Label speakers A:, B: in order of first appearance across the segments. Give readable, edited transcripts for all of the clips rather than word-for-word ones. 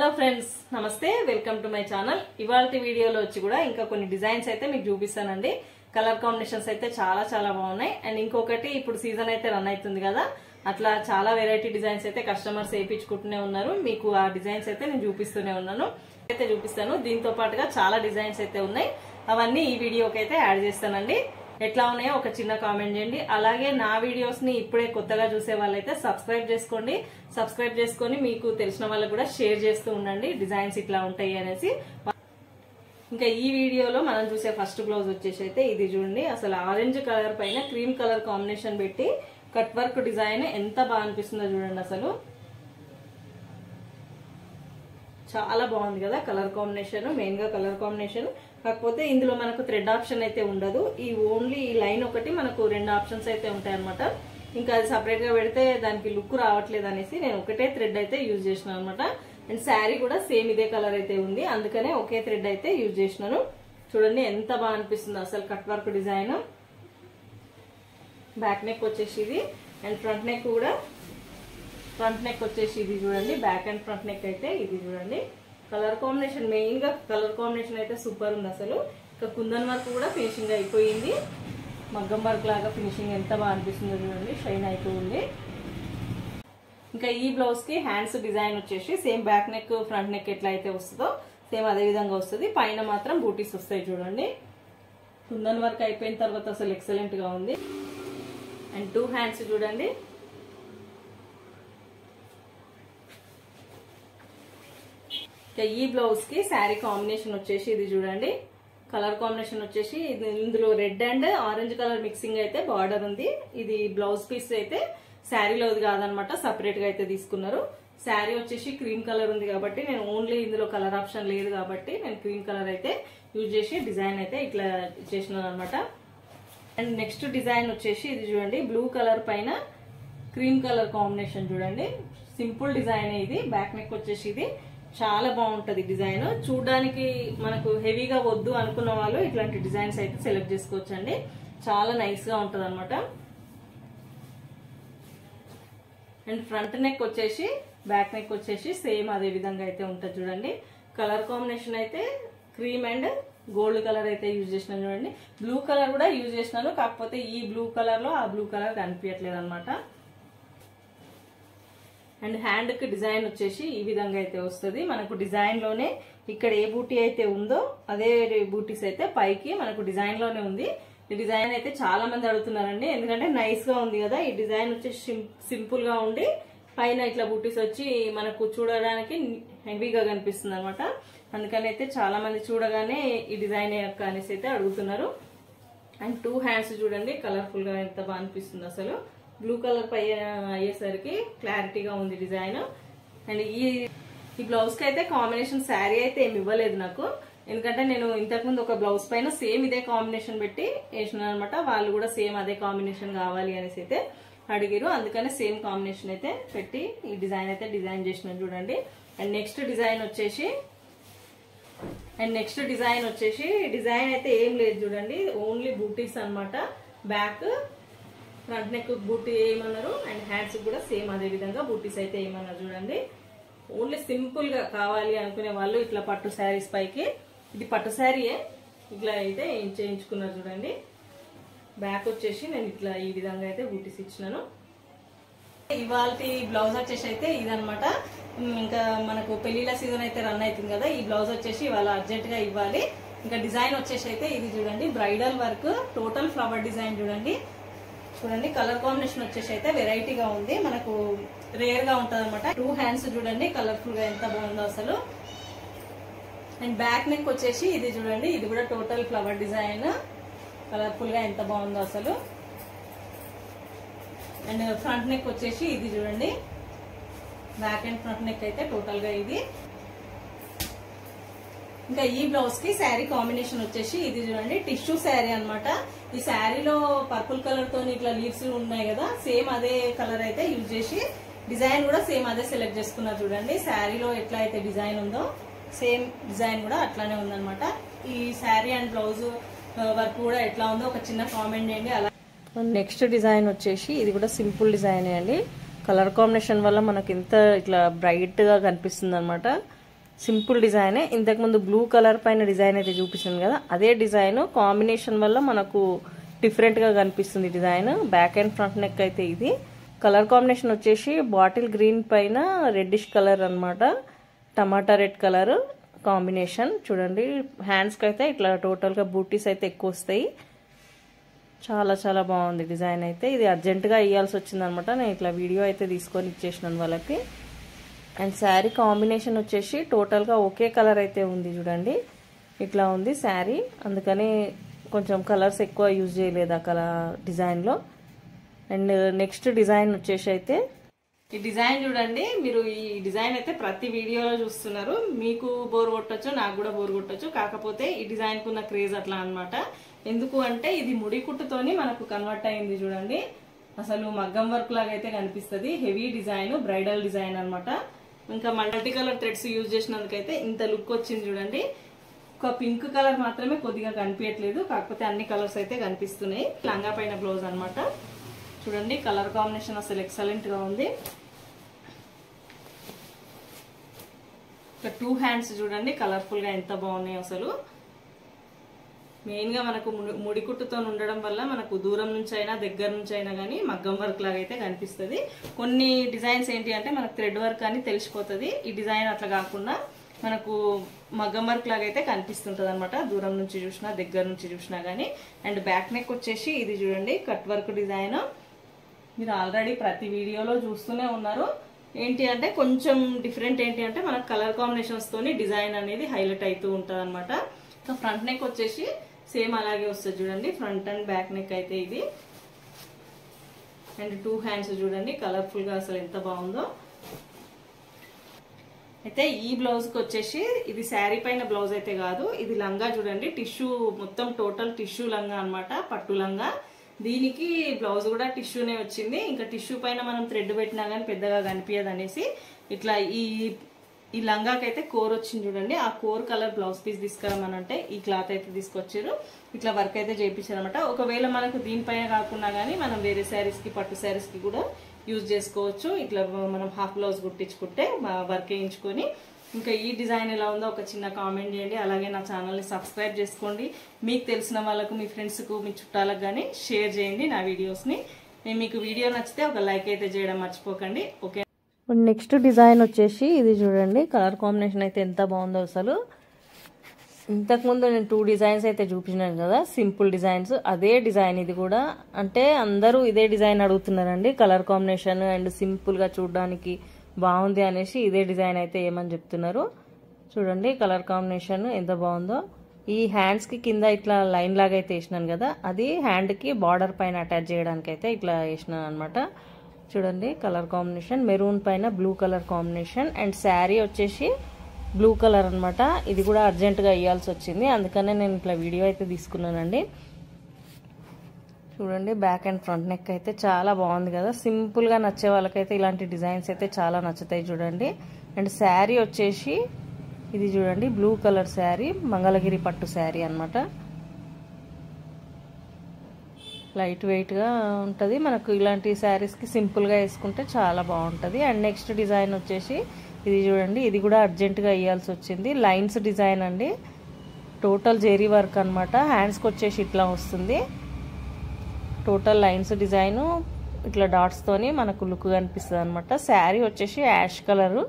A: Hello friends, నమస్తే. Welcome to my channel. ఇవాల్టి వీడియోలో వచ్చి కూడా ఇంకా కొన్ని డిజైన్స్ అయితే మీకు చూపిస్తానండి. కలర్ కాంబినేషన్స్ అయితే చాలా చాలా బాగున్నాయి. అండ్ ఇంకొకటి, ఇప్పుడు సీజన్ అయితే రన్ అవుతుంది కదా, అట్లా చాలా వెరైటీ డిజైన్స్ అయితే కస్టమర్స్ వేయించుకుంటూనే ఉన్నారు. మీకు ఆ డిజైన్స్ అయితే నేను చూపిస్తూనే ఉన్నాను, అయితే చూపిస్తాను. దీంతో పాటుగా చాలా డిజైన్స్ అయితే ఉన్నాయి, అవన్నీ ఈ వీడియోకి అయితే యాడ్ చేస్తానండి. ఎట్లా ఉన్నాయో ఒక చిన్న కామెంట్ చేయండి. అలాగే నా వీడియోస్ ని ఇప్పుడే కొత్తగా చూసే వాళ్ళైతే సబ్స్క్రైబ్ చేసుకోండి. సబ్స్క్రైబ్ చేసుకొని మీకు తెలిసిన వాళ్ళకి కూడా షేర్ చేస్తూ ఉండండి, డిజైన్స్ ఇట్లా ఉంటాయి అనేసి. ఇంకా ఈ వీడియోలో మనం చూసే ఫస్ట్ బ్లౌజ్ వచ్చేసి అయితే ఇది చూడండి. అసలు ఆరెంజ్ కలర్ పైన క్రీమ్ కలర్ కాంబినేషన్ పెట్టి కట్ వర్క్ డిజైన్ ఎంత బాగా అనిపిస్తుందో చూడండి. అసలు చాలా బాగుంది కదా కలర్ కాంబినేషన్, మెయిన్ గా కలర్ కాంబినేషన్. కాకపోతే ఇందులో మనకు థ్రెడ్ ఆప్షన్ అయితే ఉండదు, ఈ ఓన్లీ ఈ లైన్ ఒకటి మనకు 2 ఆప్షన్స్ అయితే ఉంటాయి అనమాట. ఇంకా అది సపరేట్ గా పెడితే దానికి లుక్ రావట్లేదు అనేసి నేను ఒకటే థ్రెడ్ అయితే యూజ్ చేసినాను అనమాట. అండ్ శారీ కూడా సేమ్ ఇదే కలర్ అయితే ఉంది, అందుకనే ఒకే థ్రెడ్ అయితే యూజ్ చేసినాను. చూడండి ఎంత బాగా అనిపిస్తుంది అసలు cut work design. Back neck వచ్చేసి ఇది, అండ్ ఫ్రంట్ నెక్ కూడా, ఫ్రంట్ నెక్ వచ్చేసి ఇది చూడండి. బ్యాక్ అండ్ ఫ్రంట్ నెక్ అయితే ఇది చూడండి. కలర్ కాంబినేషన్, మెయిన్ గా కలర్ కాంబినేషన్ అయితే సూపర్ ఉంది అసలు. ఇంకా కుందన్ వర్క్ కూడా ఫినిషింగ్ అయిపోయింది, మగ్గం వర్క్ లాగా ఫినిషింగ్ ఎంత బాగా అనిపిస్తుందో చూడండి, షైన్ అయిపో ఉంది. ఇంకా ఈ బ్లౌజ్ కి హ్యాండ్స్ డిజైన్ వచ్చేసి same back neck front neck ఎట్లా అయితే వస్తుందో సేమ్ అదే విధంగా వస్తుంది. పైన మాత్రం బూటీస్ వస్తాయి చూడండి. కుందన్ వర్క్ అయిపోయిన తర్వాత అసలు ఎక్సలెంట్ గా ఉంది. అండ్ 2 హ్యాండ్స్ చూడండి. ఈ బ్లౌజ్ కి శారీ కాంబినేషన్ వచ్చేసి ఇది చూడండి. కలర్ కాంబినేషన్ వచ్చేసి ఇందులో red and orange colour mixing అయితే బార్డర్ ఉంది. ఇది బ్లౌజ్ పీస్ అయితే శారీలోది కాదనమాట, సపరేట్ గా అయితే తీసుకున్నారు. శారీ వచ్చేసి క్రీమ్ కలర్ ఉంది కాబట్టి నేను ఓన్లీ ఇందులో కలర్ ఆప్షన్ లేదు కాబట్టి నేను క్రీమ్ కలర్ అయితే యూజ్ చేసి డిజైన్ అయితే ఇట్లా చేసినాను అనమాట. అండ్ నెక్స్ట్ డిజైన్ వచ్చేసి ఇది చూడండి. బ్లూ కలర్ పైన క్రీమ్ కలర్ కాంబినేషన్ చూడండి. సింపుల్ డిజైన్ ఇది. బ్యాక్ నెక్ వచ్చేసి ఇది చాలా బాగుంటది డిజైన్. చూడడానికి మనకు హెవీగా వద్దు అనుకున్న వాళ్ళు ఇట్లాంటి డిజైన్స్ అయితే సెలెక్ట్ చేసుకోవచ్చండి, చాలా నైస్ గా ఉంటది అనమాట. అండ్ ఫ్రంట్ నెక్ వచ్చేసి బ్యాక్ నెక్ వచ్చేసి సేమ్ అదే విధంగా అయితే ఉంటది చూడండి. కలర్ కాంబినేషన్ అయితే క్రీమ్ అండ్ గోల్డ్ కలర్ అయితే యూజ్ చేసినాను చూడండి. బ్లూ కలర్ కూడా యూజ్ చేసినాను, కాకపోతే ఈ బ్లూ కలర్ లో ఆ బ్లూ కలర్ కనిపించట్లేదు అనమాట. అండ్ హ్యాండ్ కి డిజైన్ వచ్చేసి ఈ విధంగా అయితే వస్తుంది మనకు. డిజైన్ లోనే ఇక్కడ ఏ బూటీ అయితే ఉందో అదే బూటీస్ అయితే పైకి మనకు డిజైన్ లోనే ఉంది. ఈ డిజైన్ అయితే చాలా మంది అడుగుతున్నారండి, ఎందుకంటే నైస్ గా ఉంది కదా. ఈ డిజైన్ వచ్చేసి సింపుల్ గా ఉండి పైన ఇట్లా బూటీస్ వచ్చి మనకు చూడడానికి హెవీగా కనిపిస్తుంది అనమాట. అందుకని అయితే చాలా మంది చూడగానే ఈ డిజైన్ యొక్క అనేసి అయితే అడుగుతున్నారు. అండ్ 2 హ్యాండ్స్ చూడండి, కలర్ఫుల్ గా ఎంత బాగా అనిపిస్తుంది అసలు. బ్లూ కలర్ పై అయ్యేసరికి క్లారిటీగా ఉంది డిజైన్. అండ్ ఈ బ్లౌజ్ కి అయితే కాంబినేషన్ శారీ అయితే ఏమి ఇవ్వలేదు నాకు, ఎందుకంటే నేను ఇంతకుముందు ఒక బ్లౌజ్ పైన సేమ్ ఇదే కాంబినేషన్ పెట్టి వేసినాను అనమాట. వాళ్ళు కూడా సేమ్ అదే కాంబినేషన్ కావాలి అనేసి అయితే అడిగారు, అందుకనే సేమ్ కాంబినేషన్ అయితే పెట్టి ఈ డిజైన్ అయితే డిజైన్ చేసినాను చూడండి. అండ్ నెక్స్ట్ డిజైన్ వచ్చేసి డిజైన్ అయితే ఏం లేదు చూడండి, ఓన్లీ బూటీస్ అనమాట. బ్యాక్ ఫ్రంట్ నెక్ బూటీ వేయమన్నారు, అండ్ హ్యాండ్స్ కూడా సేమ్ అదే విధంగా బూటీస్ అయితే వేయమన్నారు చూడండి. ఓన్లీ సింపుల్ గా కావాలి అనుకునే వాళ్ళు ఇట్లా పట్టు శారీస్ పైకి, ఇది పట్టు శారీయే, ఇట్లా అయితే చేయించుకున్నారు చూడండి. బ్యాక్ వచ్చేసి నేను ఇట్లా ఈ విధంగా అయితే బూటీస్ ఇచ్చినాను. ఇవాళ బ్లౌజ్ వచ్చేసి అయితే ఇదనమాట. ఇంకా మనకు పెళ్లిళ్ళ సీజన్ అయితే రన్ అవుతుంది కదా, ఈ బ్లౌజ్ వచ్చేసి ఇవాళ అర్జెంట్ గా ఇవ్వాలి. ఇంకా డిజైన్ వచ్చేసి అయితే ఇది చూడండి, bridal work total flower design చూడండి. కలర్ కాంబినేషన్ వచ్చేసి అయితే వెరైటీగా ఉంది, మనకు రేర్ గా ఉంటది అనమాట. 2 హ్యాండ్స్ చూడండి, కలర్ఫుల్ గా ఎంత బాగుందో అసలు. అండ్ బ్యాక్ నెక్ వచ్చేసి ఇది చూడండి, ఇది కూడా టోటల్ ఫ్లవర్ డిజైన్, కలర్ఫుల్ గా ఎంత బాగుందో అసలు. అండ్ ఫ్రంట్ నెక్ వచ్చేసి ఇది చూడండి, బ్యాక్ అండ్ ఫ్రంట్ నెక్ అయితే టోటల్ గా ఇది. ఇంకా ఈ బ్లౌజ్ కి శారీ కాంబినేషన్ వచ్చేసి ఇది చూడండి, టిష్యూ శారీ అనమాట. ఈ శారీలో పర్పుల్ కలర్ తో ఇట్లా లీవ్స్ ఉన్నాయి కదా, సేమ్ అదే కలర్ అయితే యూజ్ చేసి డిజైన్ కూడా సేమ్ అదే సెలెక్ట్ చేసుకున్నారు చూడండి. శారీలో ఎట్లా అయితే డిజైన్ ఉందో సేమ్ డిజైన్ కూడా అట్లానే ఉందన్నమాట. ఈ శారీ అండ్ బ్లౌజ్ వర్క్ కూడా ఎట్లా ఉందో ఒక చిన్న కామెంట్ చేయండి. అలా నెక్స్ట్ డిజైన్ వచ్చేసి ఇది కూడా సింపుల్ డిజైన్ అండి. కలర్ కాంబినేషన్ వల్ల మనకి ఇంత ఇట్లా బ్రైట్ గా కనిపిస్తుంది అనమాట. Simple design. ఇంతకుముందు బ్లూ కలర్ పైన డిజైన్ అయితే చూపించాను కదా, అదే డిజైన్ కాంబినేషన్ వల్ల మనకు డిఫరెంట్గా కనిపిస్తుంది design. Back and front neck అయితే ఇది. కలర్ కాంబినేషన్ వచ్చేసి బాటిల్ గ్రీన్ పైన రెడ్డిష్ కలర్ అనమాట, టమాటా రెడ్ కలర్ కాంబినేషన్. చూడండి హ్యాండ్స్కి అయితే ఇట్లా టోటల్గా బూటీస్ అయితే ఎక్కువ వస్తాయి. చాలా చాలా బాగుంది డిజైన్ అయితే. ఇది అర్జెంటుగా ఇవ్వాల్సి వచ్చిందనమాట, నేను ఇట్లా వీడియో అయితే తీసుకొని ఇచ్చేసినాను వాళ్ళకి. అండ్ శారీ కాంబినేషన్ వచ్చేసి టోటల్గా ఒకే కలర్ అయితే ఉంది చూడండి, ఇట్లా ఉంది శారీ. అందుకని కొంచెం కలర్స్ ఎక్కువ యూజ్ చేయలేదు ఆ కలర్ డిజైన్లో. అండ్ నెక్స్ట్ డిజైన్ వచ్చేసి అయితే ఈ డిజైన్ చూడండి. మీరు ఈ డిజైన్ అయితే ప్రతి వీడియోలో చూస్తున్నారు, మీకు బోర్ కొట్టచ్చు, నాకు కూడా బోర్ కొట్టచ్చు. కాకపోతే ఈ డిజైన్కు ఉన్న క్రేజ్ అట్లా అనమాట. ఎందుకు అంటే ఇది ముడి కుట్టుతోని మనకు కన్వర్ట్ అయింది చూడండి. అసలు మగ్గం వర్క్ లాగా అయితే కనిపిస్తుంది. హెవీ డిజైన్, బ్రైడల్ డిజైన్ అనమాట. ఇంకా మల్టీ కలర్ థ్రెడ్స్ యూజ్ చేసినందుకైతే ఇంత లుక్ వచ్చింది చూడండి. ఒక పింక్ కలర్ మాత్రమే కొద్దిగా కనిపించట్లేదు, కాకపోతే అన్ని కలర్స్ అయితే కనిపిస్తున్నాయి. లంగా పైన బ్లౌజ్ అనమాట. చూడండి కలర్ కాంబినేషన్ అసలు ఎక్సలెంట్ గా ఉంది. టూ హ్యాండ్స్ చూడండి కలర్ఫుల్ గా ఎంత బాగున్నాయి అసలు. మెయిన్ గా మనకు ముడికుట్టుతో ఉండడం వల్ల మనకు దూరం నుంచి అయినా దగ్గర నుంచి అయినా కానీ మగ్గం వర్క్ లాగా అయితే కనిపిస్తుంది. కొన్ని డిజైన్స్ ఏంటి అంటే మనకు థ్రెడ్ వర్క్ అని తెలిసిపోతుంది. ఈ డిజైన్ అట్లా కాకుండా మనకు మగ్గం వర్క్ లాగా అయితే కనిపిస్తుంటది అనమాట, దూరం నుంచి చూసినా దగ్గర నుంచి చూసినా గానీ. అండ్ బ్యాక్ నెక్ వచ్చేసి ఇది చూడండి కట్ వర్క్ డిజైన్. మీరు ఆల్రెడీ ప్రతి వీడియోలో చూస్తూనే ఉన్నారు. ఏంటి అంటే కొంచెం డిఫరెంట్ ఏంటి అంటే మనకు కలర్ కాంబినేషన్స్ తోని డిజైన్ అనేది హైలైట్ అవుతూ ఉంటది అనమాట. ఇంకా ఫ్రంట్ నెక్ వచ్చేసి సేమ్ అలాగే వస్తుంది చూడండి, ఫ్రంట్ అండ్ బ్యాక్ నెక్ అయితే ఇది. అండ్ టూ హ్యాండ్స్ చూడండి కలర్ఫుల్ గా అసలు ఎంత బాగుందో. అయితే ఈ బ్లౌజ్ కి వచ్చేసి ఇది శారీ పైన బ్లౌజ్ అయితే కాదు, ఇది లంగా చూడండి. టిష్యూ మొత్తం టోటల్ టిష్యూ లంగా అనమాట, పట్టు లంగా. దీనికి బ్లౌజ్ కూడా టిష్యూనే వచ్చింది. ఇంకా టిష్యూ పైన మనం థ్రెడ్ పెట్టినా కానీ పెద్దగా కనిపించదు అనేసి ఇట్లా ఈ లంగాకైతే కోర్ వచ్చింది చూడండి. ఆ కోర్ కలర్ బ్లౌజ్ పీస్ తీసుకురమ్మనంటే ఈ క్లాత్ అయితే తీసుకొచ్చారు. ఇట్లా వర్క్ అయితే చేయించారు అనమాట. ఒకవేళ మనకు దీనిపైన కాకుండా కానీ మనం వేరే శారీస్ కి పట్టు శారీస్ కి కూడా యూజ్ చేసుకోవచ్చు. ఇట్లా మనం హాఫ్ బ్లౌజ్ కుట్టించుకుంటే వర్క్ వేయించుకొని. ఇంకా ఈ డిజైన్ ఎలా ఉందో ఒక చిన్న కామెంట్ చేయండి. అలాగే నా ఛానల్ని సబ్స్క్రైబ్ చేసుకోండి. మీకు తెలిసిన వాళ్ళకు, మీ ఫ్రెండ్స్కు, మీ చుట్టాలకు కానీ షేర్ చేయండి నా వీడియోస్ని. మీకు వీడియో నచ్చితే ఒక లైక్ అయితే చేయడం మర్చిపోకండి. ఓకే, నెక్స్ట్ డిజైన్ వచ్చేసి ఇది చూడండి. కలర్ కాంబినేషన్ అయితే ఎంత బాగుందో అసలు. ఇంతకుముందు నేను 2 డిజైన్స్ అయితే చూపించాను కదా, సింపుల్ డిజైన్స్. అదే డిజైన్ ఇది కూడా. అంటే అందరూ ఇదే డిజైన్ అడుగుతున్నారండి, కలర్ కాంబినేషన్ అండ్ సింపుల్గా చూడడానికి బాగుంది అనేసి ఇదే డిజైన్ అయితే ఏమని చెప్తున్నారు. చూడండి కలర్ కాంబినేషన్ ఎంత బాగుందో. ఈ హ్యాండ్స్కి కింద ఇట్లా లైన్ లాగా అయితే వేసినాను కదా, అది హ్యాండ్కి బార్డర్ పైన అటాచ్ చేయడానికి అయితే ఇట్లా వేసినాను అనమాట. చూడండి కలర్ కాంబినేషన్ మెరూన్ పైన blue colour combination. And sari వచ్చేసి బ్లూ కలర్ అనమాట. ఇది కూడా అర్జెంటుగా ఇవ్వాల్సి వచ్చింది, అందుకనే నేను ఇట్లా వీడియో అయితే తీసుకున్నానండి. చూడండి బ్యాక్ అండ్ ఫ్రంట్ నెక్ అయితే చాలా బాగుంది కదా. సింపుల్గా నచ్చే వాళ్ళకైతే ఇలాంటి డిజైన్స్ అయితే చాలా నచ్చుతాయి చూడండి. అండ్ శారీ వచ్చేసి ఇది చూడండి బ్లూ కలర్ శారీ, మంగళగిరి పట్టు శారీ అనమాట. లైట్ వెయిట్గా ఉంటుంది. మనకు ఇలాంటి శారీస్కి సింపుల్గా వేసుకుంటే చాలా బాగుంటుంది. అండ్ నెక్స్ట్ డిజైన్ వచ్చేసి ఇది చూడండి, ఇది కూడా అర్జెంటుగా ఇవ్వాల్సి వచ్చింది. లైన్స్ డిజైన్ అండి, టోటల్ జెరీ వర్క్ అనమాట. హ్యాండ్స్కి వచ్చేసి ఇట్లా వస్తుంది. టోటల్ లైన్స్ డిజైన్ ఇట్లా డాట్స్ తోని మనకు లుక్ కనిపిస్తుంది అనమాట. శారీ వచ్చేసి యాష్ కలరు.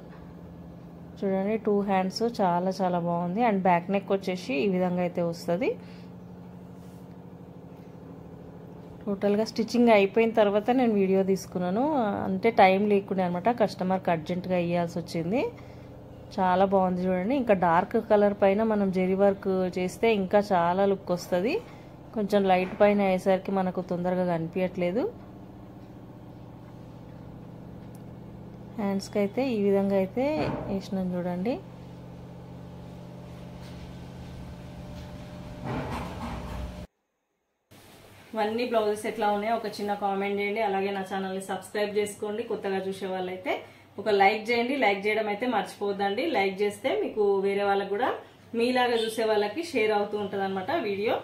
A: చూడండి 2 హ్యాండ్స్ చాలా చాలా బాగుంది. అండ్ బ్యాక్ నెక్ వచ్చేసి ఈ విధంగా అయితే వస్తుంది. టోటల్గా స్టిచ్చింగ్ అయిపోయిన తర్వాత నేను వీడియో తీసుకున్నాను, అంటే టైం లేకుండా అనమాట. కస్టమర్కి అర్జెంటుగా ఇవ్వాల్సి వచ్చింది. చాలా బాగుంది చూడండి. ఇంకా డార్క్ కలర్ పైన మనం జెరీ వర్క్ చేస్తే ఇంకా చాలా లుక్ వస్తుంది. కొంచెం లైట్ పైన అయ్యేసరికి మనకు తొందరగా కనిపించట్లేదు. హ్యాండ్స్కి అయితే ఈ విధంగా అయితే వేసినాను చూడండి. ఇవన్నీ బ్లౌజెస్ ఎట్లా ఉన్నాయో ఒక చిన్న కామెంట్ చేయండి. అలాగే నా ఛానల్ని సబ్స్క్రైబ్ చేసుకోండి. కొత్తగా చూసే వాళ్ళైతే ఒక లైక్ చేయండి. లైక్ చేయడం అయితే మర్చిపోద్దండి. లైక్ చేస్తే మీకు వేరే వాళ్ళకు కూడా మీలాగా చూసే వాళ్ళకి షేర్ అవుతూ ఉంటుంది అనమాట వీడియో.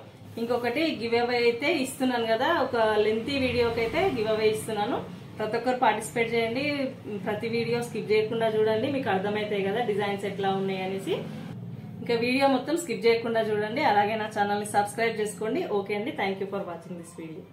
A: ఇంకొకటి గివ్ అవే అయితే ఇస్తున్నాను కదా, ఒక లెంతీ వీడియోకి అయితే గివ్ అవే ఇస్తున్నాను. ప్రతి ఒక్కరు పార్టిసిపేట్ చేయండి, ప్రతి వీడియో స్కిప్ చేయకుండా చూడండి, మీకు అర్థమవుతాయి కదా డిజైన్స్ ఎట్లా ఉన్నాయి అనేసి. ఇంకా వీడియో మొత్తం స్కిప్ చేయకుండా చూడండి, అలాగే నా ఛానల్ని సబ్స్క్రైబ్ చేసుకోండి. ఓకే అండి, thank you for watching this video.